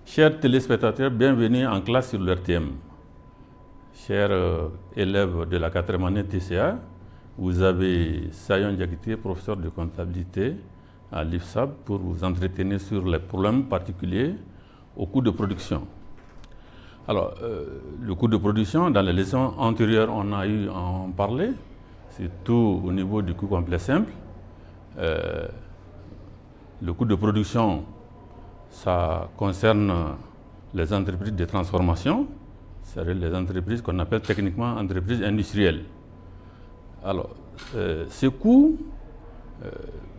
Chers téléspectateurs, bienvenue en classe sur l'RTM. Chers élèves de la 4e année TCA, vous avez Sayon Diakité, professeur de comptabilité à l'IFSAB, pour vous entretenir sur les problèmes particuliers au coût de production. Alors, le coût de production, dans les leçons antérieures, on a eu à en parler, surtout au niveau du coût complet simple. Le coût de production, ça concerne les entreprises de transformation, c'est-à-dire les entreprises qu'on appelle techniquement entreprises industrielles. Alors, ce coût,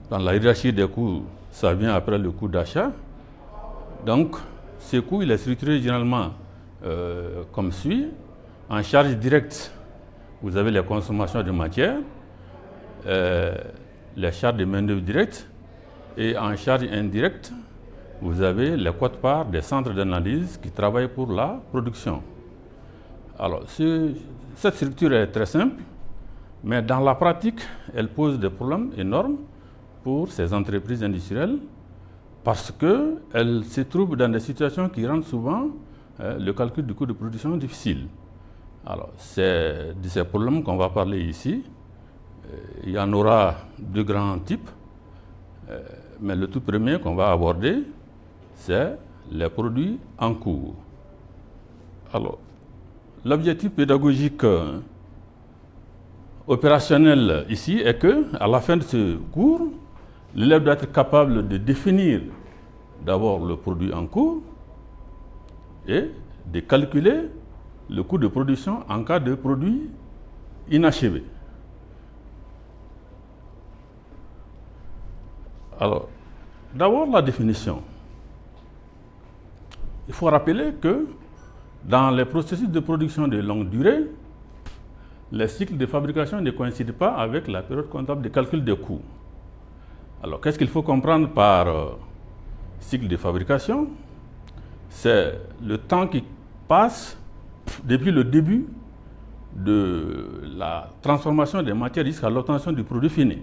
dans la hiérarchie des coûts, ça vient après le coût d'achat. Donc, ce coût, il est structuré généralement comme suit. En charge directe, vous avez les consommations de matière, les charges de main-d'œuvre directe, et en charge indirecte, vous avez les quotes-parts des centres d'analyse qui travaillent pour la production. Alors, cette structure est très simple, mais dans la pratique, elle pose des problèmes énormes pour ces entreprises industrielles parce qu'elles se trouvent dans des situations qui rendent souvent le calcul du coût de production difficile. Alors, c'est de ces problèmes qu'on va parler ici. Il y en aura deux grands types, mais le tout premier qu'on va aborder, c'est les produits en cours. Alors, l'objectif pédagogique opérationnel ici est que, à la fin de ce cours, l'élève doit être capable de définir d'abord le produit en cours et de calculer le coût de production en cas de produit inachevé. Alors, d'abord la définition. Il faut rappeler que dans les processus de production de longue durée, les cycles de fabrication ne coïncident pas avec la période comptable de calcul des coûts. Alors, qu'est-ce qu'il faut comprendre par cycle de fabrication? C'est le temps qui passe depuis le début de la transformation des matières jusqu'à l'obtention du produit fini.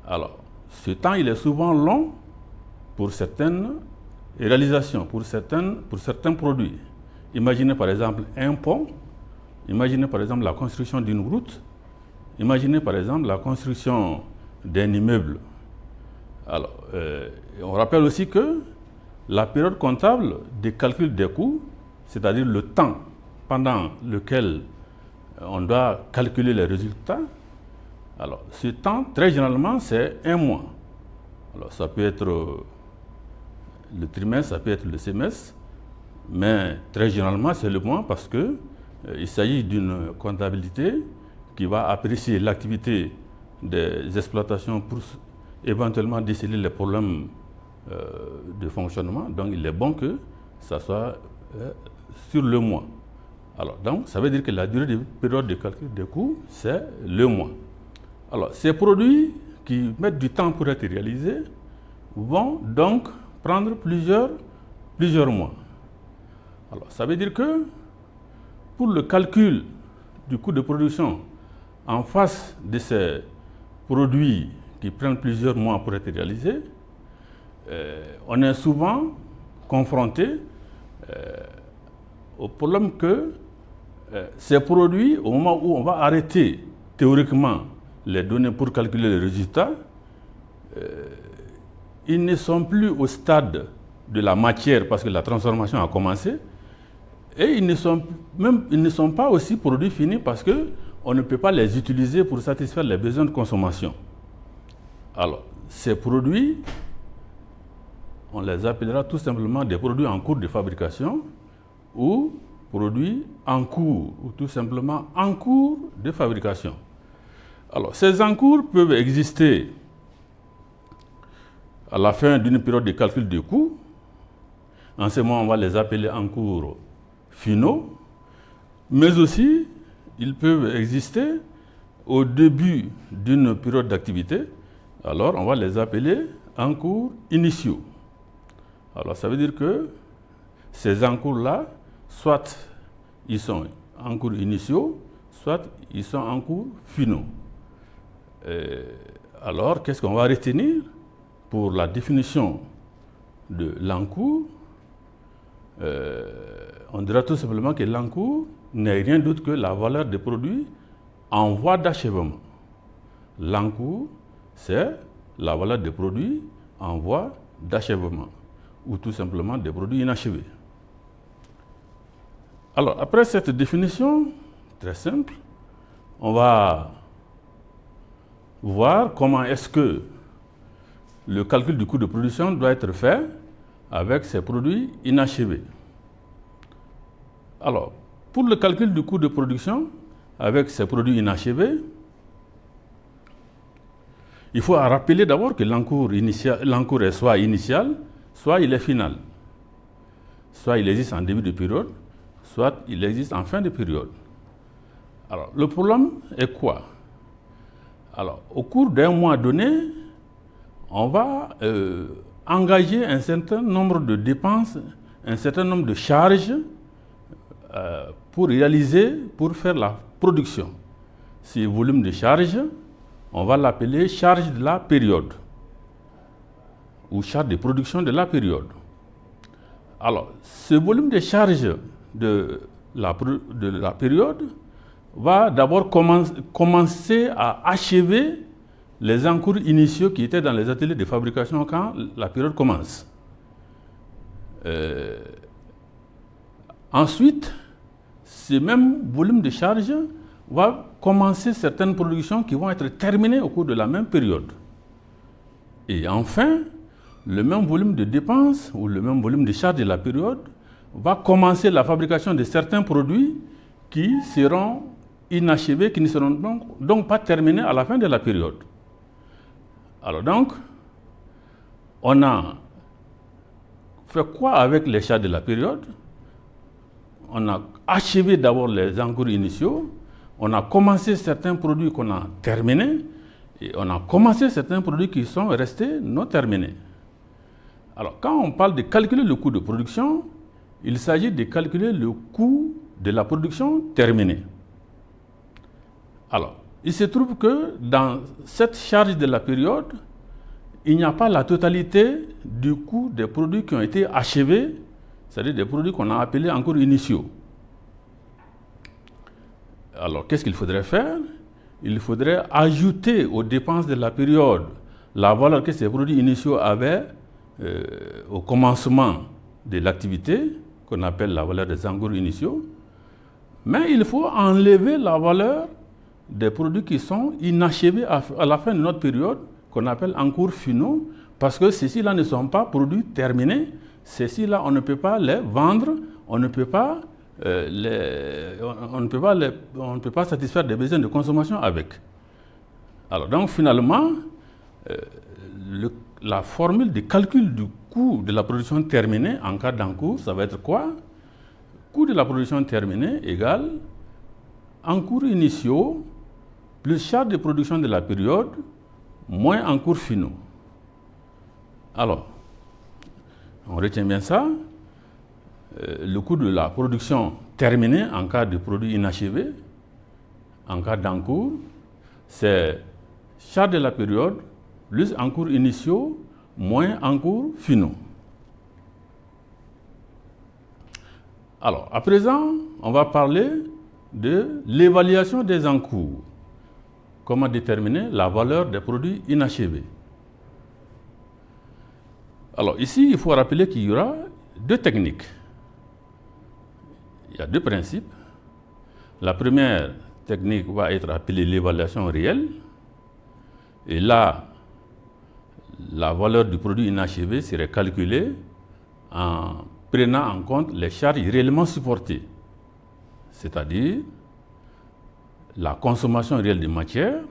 Alors, ce temps, il est souvent long pour certaines réalisations, pour certains produits. Imaginez par exemple un pont, imaginez par exemple la construction d'une route, imaginez par exemple la construction d'un immeuble. Alors, on rappelle aussi que la période comptable de calcul des coûts, c'est-à-dire le temps pendant lequel on doit calculer les résultats, alors ce temps, très généralement, c'est un mois. Alors, ça peut être le trimestre, ça peut être le semestre, mais très généralement, c'est le mois parce qu'il s'agit d'une comptabilité qui va apprécier l'activité des exploitations pour éventuellement déceler les problèmes de fonctionnement. Donc, il est bon que ça soit sur le mois. Alors, donc, ça veut dire que la durée de période de calcul des coûts, c'est le mois. Alors, ces produits qui mettent du temps pour être réalisés vont donc prendre plusieurs mois. Alors, ça veut dire que pour le calcul du coût de production en face de ces produits qui prennent plusieurs mois pour être réalisés, on est souvent confronté au problème que ces produits, au moment où on va arrêter théoriquement les données pour calculer les résultats, ils ne sont plus au stade de la matière parce que la transformation a commencé, et ils ne sont pas aussi produits finis parce qu'on ne peut pas les utiliser pour satisfaire les besoins de consommation. Alors, ces produits, on les appellera tout simplement des produits en cours de fabrication ou produits en cours, ou tout simplement en cours de fabrication. Alors, ces encours peuvent exister à la fin d'une période de calcul des coûts. En ce moment, on va les appeler encours finaux, mais aussi, ils peuvent exister au début d'une période d'activité. Alors, on va les appeler encours initiaux. Alors, ça veut dire que ces encours-là, soit ils sont encours initiaux, soit ils sont encours finaux. Alors, qu'est-ce qu'on va retenir pour la définition de l'encours? on dira tout simplement que l'encours n'est rien d'autre que la valeur des produits en voie d'achèvement. L'encours, c'est la valeur des produits en voie d'achèvement, ou tout simplement des produits inachevés. Alors, après cette définition très simple, on va voir comment est-ce que le calcul du coût de production doit être fait avec ces produits inachevés. Alors, pour le calcul du coût de production avec ces produits inachevés, il faut rappeler d'abord que l'encours est soit initial, soit il est final. Soit il existe en début de période, soit il existe en fin de période. Alors, le problème est quoi? Alors, au cours d'un mois donné, on va engager un certain nombre de dépenses, un certain nombre de charges pour faire la production. Ce volume de charge, on va l'appeler charge de la période ou charge de production de la période. Alors, ce volume de charge de la période va d'abord commencer à achever les encours initiaux qui étaient dans les ateliers de fabrication quand la période commence. Ensuite, ce même volume de charge va commencer certaines productions qui vont être terminées au cours de la même période. Et enfin, le même volume de dépenses ou le même volume de charge de la période va commencer la fabrication de certains produits qui seront inachevés, qui ne seront donc pas terminés à la fin de la période. Alors donc, on a fait quoi avec les charges de la période? On a achevé d'abord les encours initiaux, on a commencé certains produits qu'on a terminés, et on a commencé certains produits qui sont restés non terminés. Alors, quand on parle de calculer le coût de production, il s'agit de calculer le coût de la production terminée. Alors, il se trouve que dans cette charge de la période, il n'y a pas la totalité du coût des produits qui ont été achevés, c'est-à-dire des produits qu'on a appelés encours initiaux. Alors, qu'est-ce qu'il faudrait faire? Il faudrait ajouter aux dépenses de la période la valeur que ces produits initiaux avaient au commencement de l'activité, qu'on appelle la valeur des encours initiaux, mais il faut enlever la valeur des produits qui sont inachevés à la fin de notre période, qu'on appelle encours finaux, parce que ceux-ci-là ne sont pas produits terminés, ceux-ci-là on ne peut pas les vendre, on ne peut pas satisfaire des besoins de consommation avec. Alors donc finalement, la formule de calcul du coût de la production terminée en cas d'encours, ça va être quoi? Coût de la production terminée égale encours initiaux plus charge de production de la période moins encours finaux. Alors, on retient bien ça. Le coût de la production terminée en cas de produit inachevé, en cas d'encours, c'est charge de la période plus encours initiaux moins encours finaux. Alors, à présent, on va parler de l'évaluation des encours. Comment déterminer la valeur des produits inachevés. Alors, ici, il faut rappeler qu'il y aura deux techniques. Il y a deux principes. La première technique va être appelée l'évaluation réelle. Et là, la valeur du produit inachevé serait calculée en prenant en compte les charges réellement supportées, c'est-à-dire la consommation réelle de matière,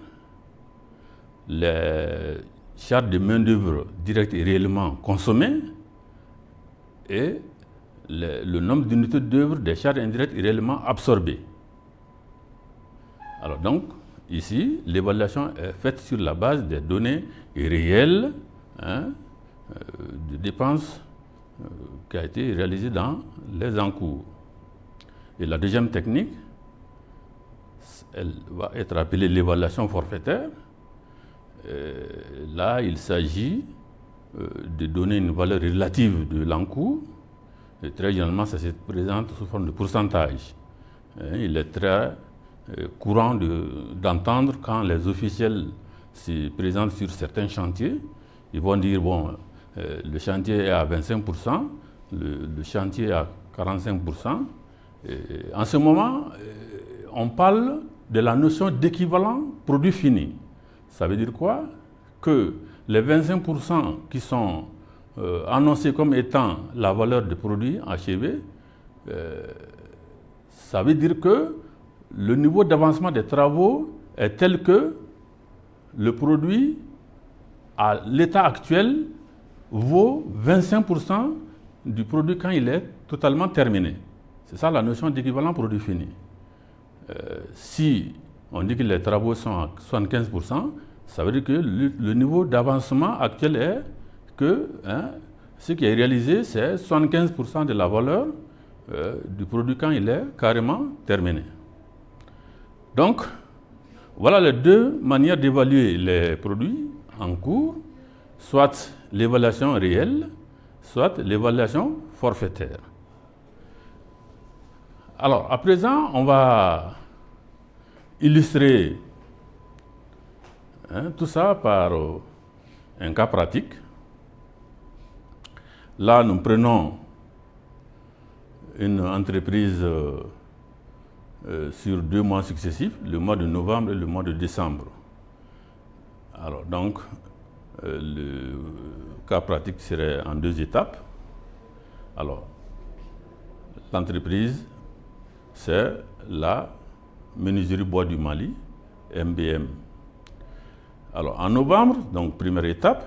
les charges de main-d'œuvre directe et réellement consommées et le nombre d'unités d'œuvre des charges indirectes et réellement absorbées. Alors donc, ici, l'évaluation est faite sur la base des données réelles de dépenses qui a été réalisées dans les encours. Et la deuxième technique, elle va être appelée l'évaluation forfaitaire. Là, il s'agit de donner une valeur relative de l'encours Et très généralement, ça se présente sous forme de pourcentage. Il est très courant d'entendre quand les officiels se présentent sur certains chantiers, ils vont dire, bon, le chantier est à 25%, le chantier est à 45%. Et en ce moment, on parle de la notion d'équivalent produit fini. Ça veut dire quoi? Que les 25% qui sont annoncés comme étant la valeur des produits achevés, ça veut dire que le niveau d'avancement des travaux est tel que le produit, à l'état actuel, vaut 25% du produit quand il est totalement terminé. C'est ça la notion d'équivalent produit fini. Si on dit que les travaux sont à 75%, ça veut dire que le niveau d'avancement actuel est que ce qui est réalisé, c'est 75% de la valeur du produit quand il est carrément terminé. Donc, voilà les deux manières d'évaluer les produits en cours, soit l'évaluation réelle, soit l'évaluation forfaitaire. Alors, à présent, on va illustrer tout ça par un cas pratique. Là, nous prenons une entreprise sur 2 mois successifs, le mois de novembre et le mois de décembre. Alors, donc, le cas pratique serait en 2 étapes. Alors, l'entreprise, c'est la Menuiserie Bois du Mali, MBM. Alors, en novembre, donc première étape,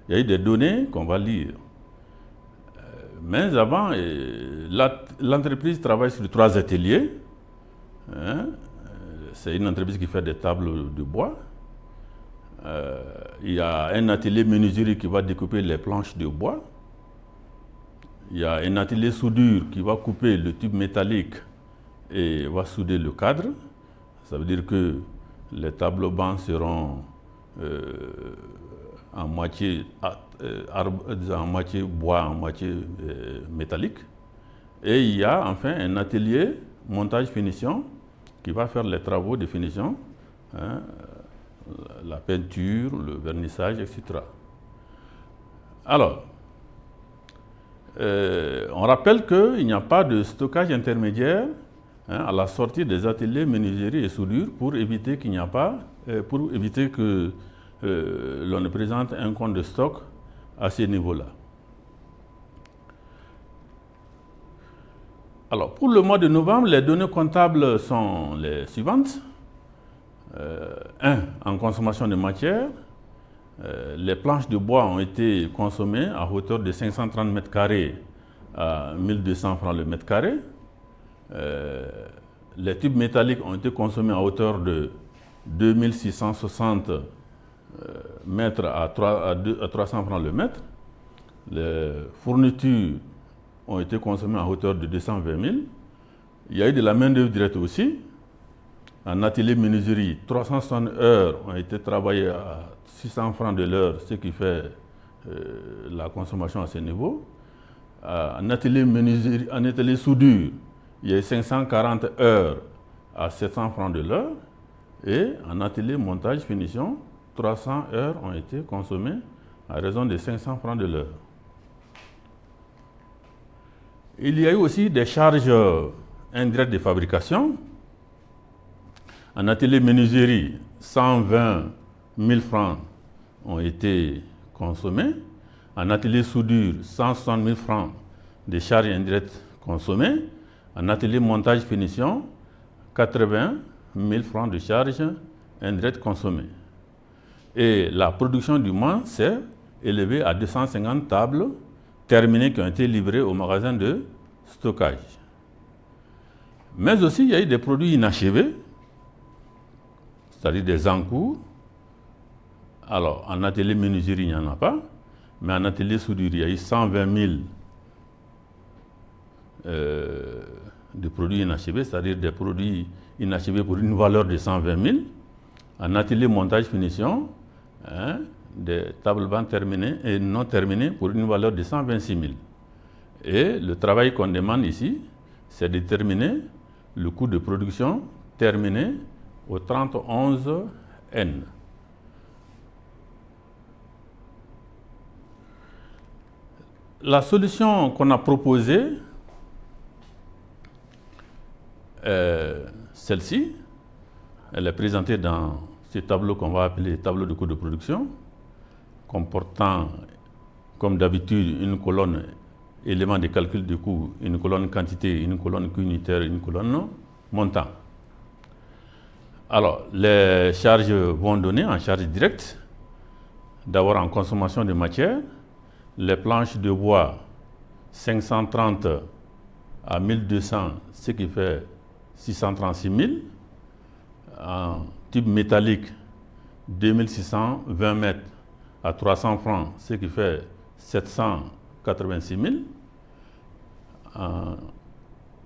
il y a eu des données qu'on va lire. Mais avant, l'entreprise travaille sur 3 ateliers. C'est une entreprise qui fait des tables de bois. Il y a un atelier menuiserie qui va découper les planches de bois. Il y a un atelier soudure qui va couper le tube métallique et va souder le cadre. Ça veut dire que les tableaux bancs seront en moitié bois, en moitié métallique. Et il y a enfin un atelier montage-finition qui va faire les travaux de finition, la peinture, le vernissage, etc. Alors, on rappelle qu'il n'y a pas de stockage intermédiaire à la sortie des ateliers menuiserie et soudure pour éviter qu'il n'y a pas, pour éviter que l'on ne présente un compte de stock à ce niveau-là. Alors, pour le mois de novembre, les données comptables sont les suivantes. 1. En consommation de matière, les planches de bois ont été consommées à hauteur de 530 mètres carrés à 1200 francs le mètre carré. Les tubes métalliques ont été consommés à hauteur de 2660 mètres à 300 francs le mètre. Les fournitures ont été consommées à hauteur de 220 000. Il y a eu de la main-d'œuvre directe aussi. En atelier menuiserie, 360 heures ont été travaillées à 600 francs de l'heure, ce qui fait la consommation à ce niveau. En atelier menuiserie, en atelier soudure, il y a eu 540 heures à 700 francs de l'heure. Et en atelier montage finition, 300 heures ont été consommées à raison de 500 francs de l'heure. Il y a eu aussi des charges indirectes de fabrication. En atelier menuiserie, 120 000 francs ont été consommés. En atelier soudure, 160 000 francs de charges indirectes consommées. En atelier montage finition, 80 000 francs de charges indirectes consommées. Et la production du mois s'est élevée à 250 tables terminées qui ont été livrées au magasin de stockage. Mais aussi, il y a eu des produits inachevés, c'est-à-dire des encours. Alors, en atelier menuiserie, il n'y en a pas, mais en atelier soudure, il y a eu 120 000 de produits inachevés, c'est-à-dire des produits inachevés pour une valeur de 120 000. En atelier montage finition, des tables bandes terminées et non terminées pour une valeur de 126 000. Et le travail qu'on demande ici, c'est de déterminer le coût de production terminé au 3011N. La solution qu'on a proposée, celle-ci, elle est présentée dans ce tableau qu'on va appeler tableau de coût de production, comportant, comme d'habitude, une colonne élément de calcul de coût, une colonne quantité, une colonne coût unitaire, une colonne montant. Alors, les charges vont donner en charge directe, d'abord en consommation de matière, les planches de bois 530 à 1200, ce qui fait 636 000. En type métallique, 2620 mètres à 300 francs, ce qui fait 786 000. En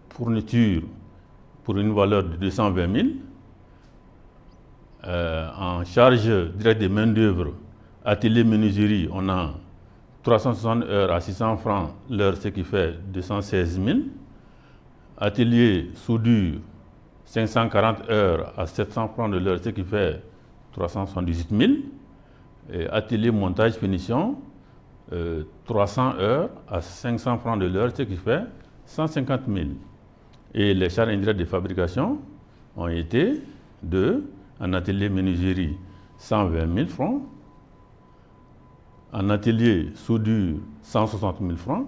fourniture pour une valeur de 220 000. En charge directe de main-d'œuvre, atelier menuiserie, on a 360 heures à 600 francs l'heure, ce qui fait 216 000. Atelier soudure, 540 heures à 700 francs de l'heure, ce qui fait 378 000. Et atelier montage finition, 300 heures à 500 francs de l'heure, ce qui fait 150 000. Et les charges indirectes de fabrication ont été de, en atelier menuiserie, 120 000 francs, en atelier soudure, 160 000 francs,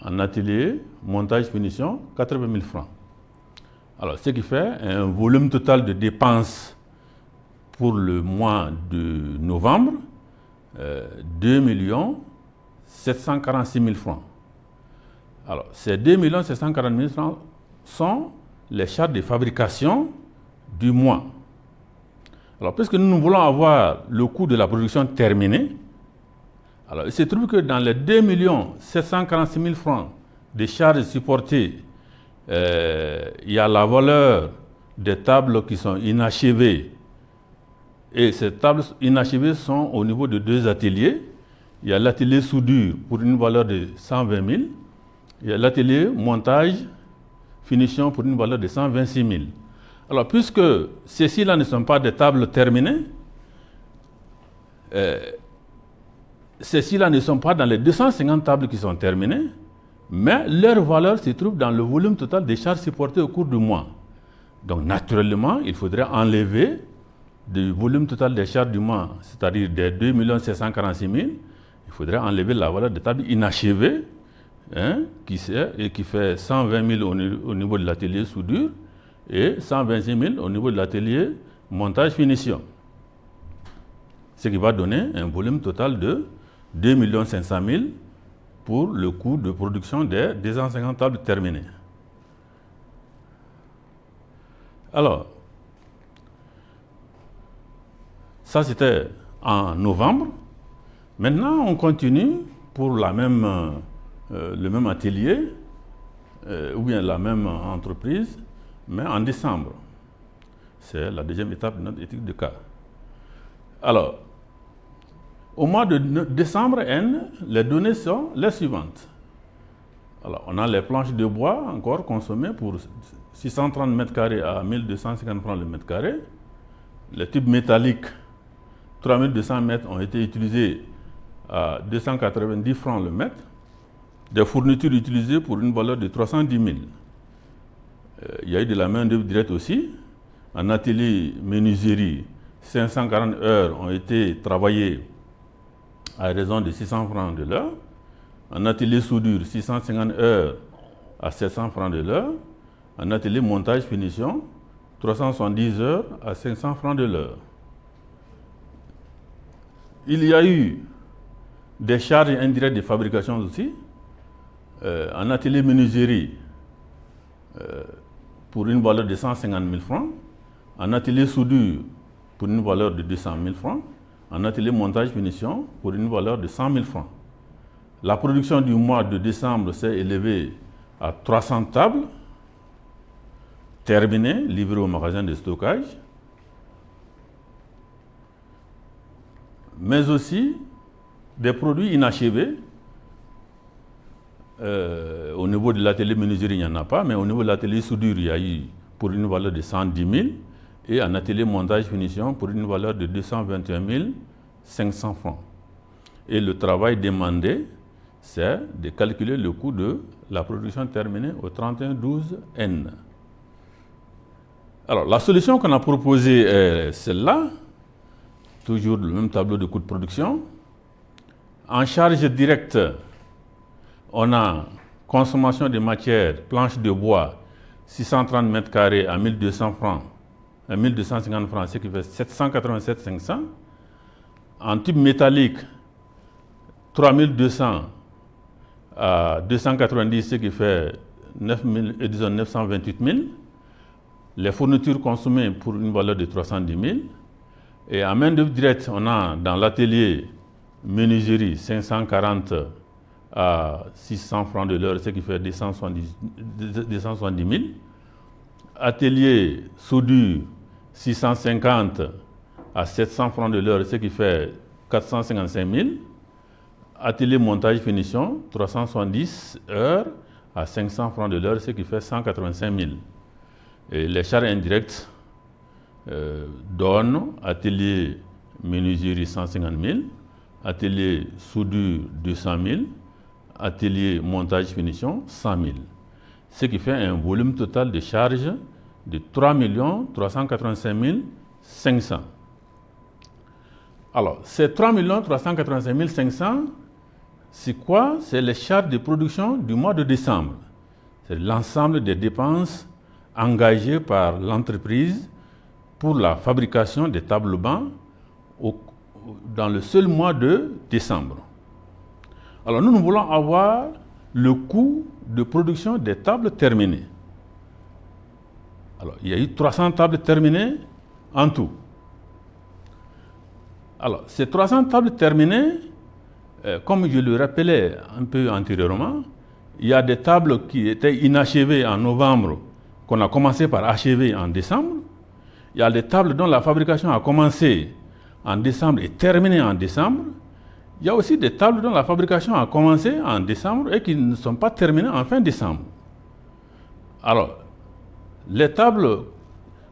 en atelier montage finition, 80 000 francs. Alors, ce qui fait un volume total de dépenses pour le mois de novembre, 2 746 000 francs. Alors, ces 2 740 000 francs sont les charges de fabrication du mois. Alors, puisque nous voulons avoir le coût de la production terminé, alors il se trouve que dans les 2 746 000 francs de charges supportées, il y a la valeur des tables qui sont inachevées. Et ces tables inachevées sont au niveau de 2 ateliers. Il y a l'atelier soudure pour une valeur de 120 000. Il y a l'atelier montage finition pour une valeur de 126 000. Alors, puisque ceci-là ne sont pas des tables terminées, ceci-là ne sont pas dans les 250 tables qui sont terminées, mais leur valeur se trouve dans le volume total des charges supportées au cours du mois. Donc, naturellement, il faudrait enlever du volume total des charges du mois, c'est-à-dire des 2 746 000, il faudrait enlever la valeur des tables inachevées, qui fait 120 000 au niveau de l'atelier soudure et 125 000 au niveau de l'atelier montage finition. Ce qui va donner un volume total de 2 500 000 pour le coût de production des 250 tables terminées. Alors, ça c'était en novembre. Maintenant, on continue pour le même atelier ou bien la même entreprise, mais en décembre. C'est la deuxième étape de notre étude de cas. Alors, au mois de décembre N, les données sont les suivantes. Alors, on a les planches de bois encore consommées pour 630 mètres carrés à 1250 francs le mètre carré. Les tubes métalliques, 3200 mètres, ont été utilisés à 290 francs le mètre. Des fournitures utilisées pour une valeur de 310 000. Il y a eu de la main-d'œuvre directe aussi. En atelier menuiserie, 540 heures ont été travaillées à raison de 600 francs de l'heure. En atelier soudure, 650 heures à 700 francs de l'heure. En atelier montage finition, 370 heures à 500 francs de l'heure. Il y a eu des charges indirectes de fabrication aussi. En atelier menuiserie, pour une valeur de 150 000 francs. En atelier soudure, pour une valeur de 200 000 francs. En atelier montage finition, pour une valeur de 100 000 francs. La production du mois de décembre s'est élevée à 300 tables, terminées, livrées au magasin de stockage. mais aussi des produits inachevés. Au niveau de l'atelier menuiserie, il n'y en a pas, mais au niveau de l'atelier soudure, il y a eu pour une valeur de 110 000 et un atelier montage finition pour une valeur de 221 500 francs. Et le travail demandé, c'est de calculer le coût de la production terminée au 31-12N. Alors, la solution qu'on a proposée est celle-là, toujours le même tableau de coût de production. En charge directe, on a consommation de matières, planches de bois, 630 mètres carrés à 1200 francs, à 1250 francs, ce qui fait 787 500. En type métallique, 3200 à 290, ce qui fait 928 000. Les fournitures consommées pour une valeur de 310 000. Et en main-d'œuvre directe, on a dans l'atelier menuiserie 540 à 600 francs de l'heure, ce qui fait 270 000. Atelier soudure 650 à 700 francs de l'heure, ce qui fait 455 000. Atelier montage finition 370 heures à 500 francs de l'heure, ce qui fait 185 000. Et les charges indirectes donnent atelier menuiserie 150 000, atelier soudure 200 000, atelier montage finition 100 000. Ce qui fait un volume total de charges de 3 385 500. Alors, ces 3 385 500, c'est quoi? C'est les charges de production du mois de décembre. C'est l'ensemble des dépenses engagées par l'entreprise pour la fabrication des tables bancs dans le seul mois de décembre. Alors nous voulons avoir le coût de production des tables terminées. Alors il y a eu 300 tables terminées en tout. Alors ces 300 tables terminées, comme je le rappelais un peu antérieurement, il y a des tables qui étaient inachevées en novembre, qu'on a commencé par achever en décembre. Il y a des tables dont la fabrication a commencé en décembre et terminée en décembre. Il y a aussi des tables dont la fabrication a commencé en décembre et qui ne sont pas terminées en fin décembre. Alors, les tables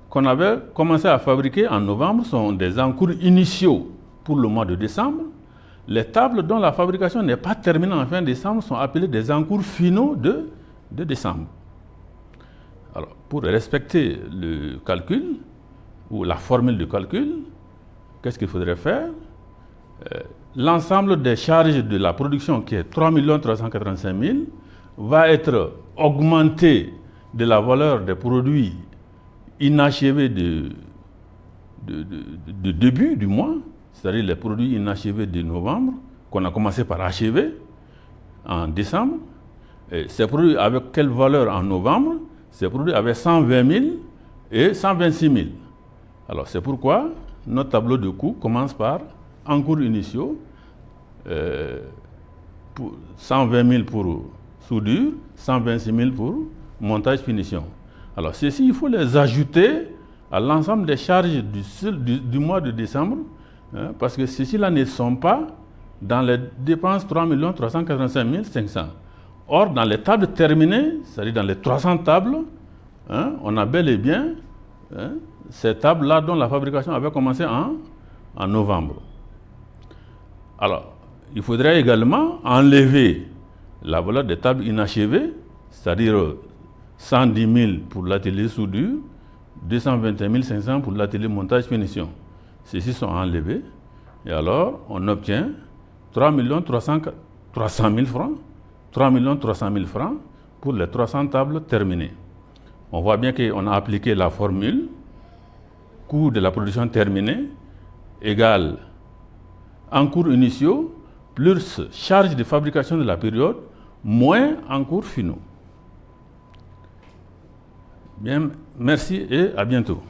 qu'on avait commencé à fabriquer en novembre sont des encours initiaux pour le mois de décembre. Les tables dont la fabrication n'est pas terminée en fin décembre sont appelées des encours finaux de décembre. Alors, pour respecter le calcul, ou la formule de calcul, qu'est-ce qu'il faudrait faire? L'ensemble des charges de la production, qui est 3 385 000, va être augmenté de la valeur des produits inachevés de début du mois, c'est-à-dire les produits inachevés de novembre, qu'on a commencé par achever en décembre. Et ces produits avec quelle valeur en novembre? Ces produits avaient 120 000 et 126 000. Alors c'est pourquoi notre tableau de coût commence par encours initiaux, 120 000 pour soudure, 126 000 pour montage finition. Alors ceci, il faut les ajouter à l'ensemble des charges du mois de décembre, hein, parce que ceci-là ne sont pas dans les dépenses 3 385 500. Or, dans les tables terminées, c'est-à-dire dans les 300 tables, hein, on a bel et bien ces tables-là dont la fabrication avait commencé en novembre. Alors, il faudrait également enlever la valeur des tables inachevées, c'est-à-dire 110 000 pour l'atelier soudure, 221 500 pour l'atelier montage finition. Ceux-ci sont enlevés et alors on obtient 3 300 000 francs, 3 300 000 francs pour les 300 tables terminées. On voit bien qu'on a appliqué la formule coût de la production terminée égale encours initiaux plus charge de fabrication de la période moins encours finaux. Bien, merci et à bientôt.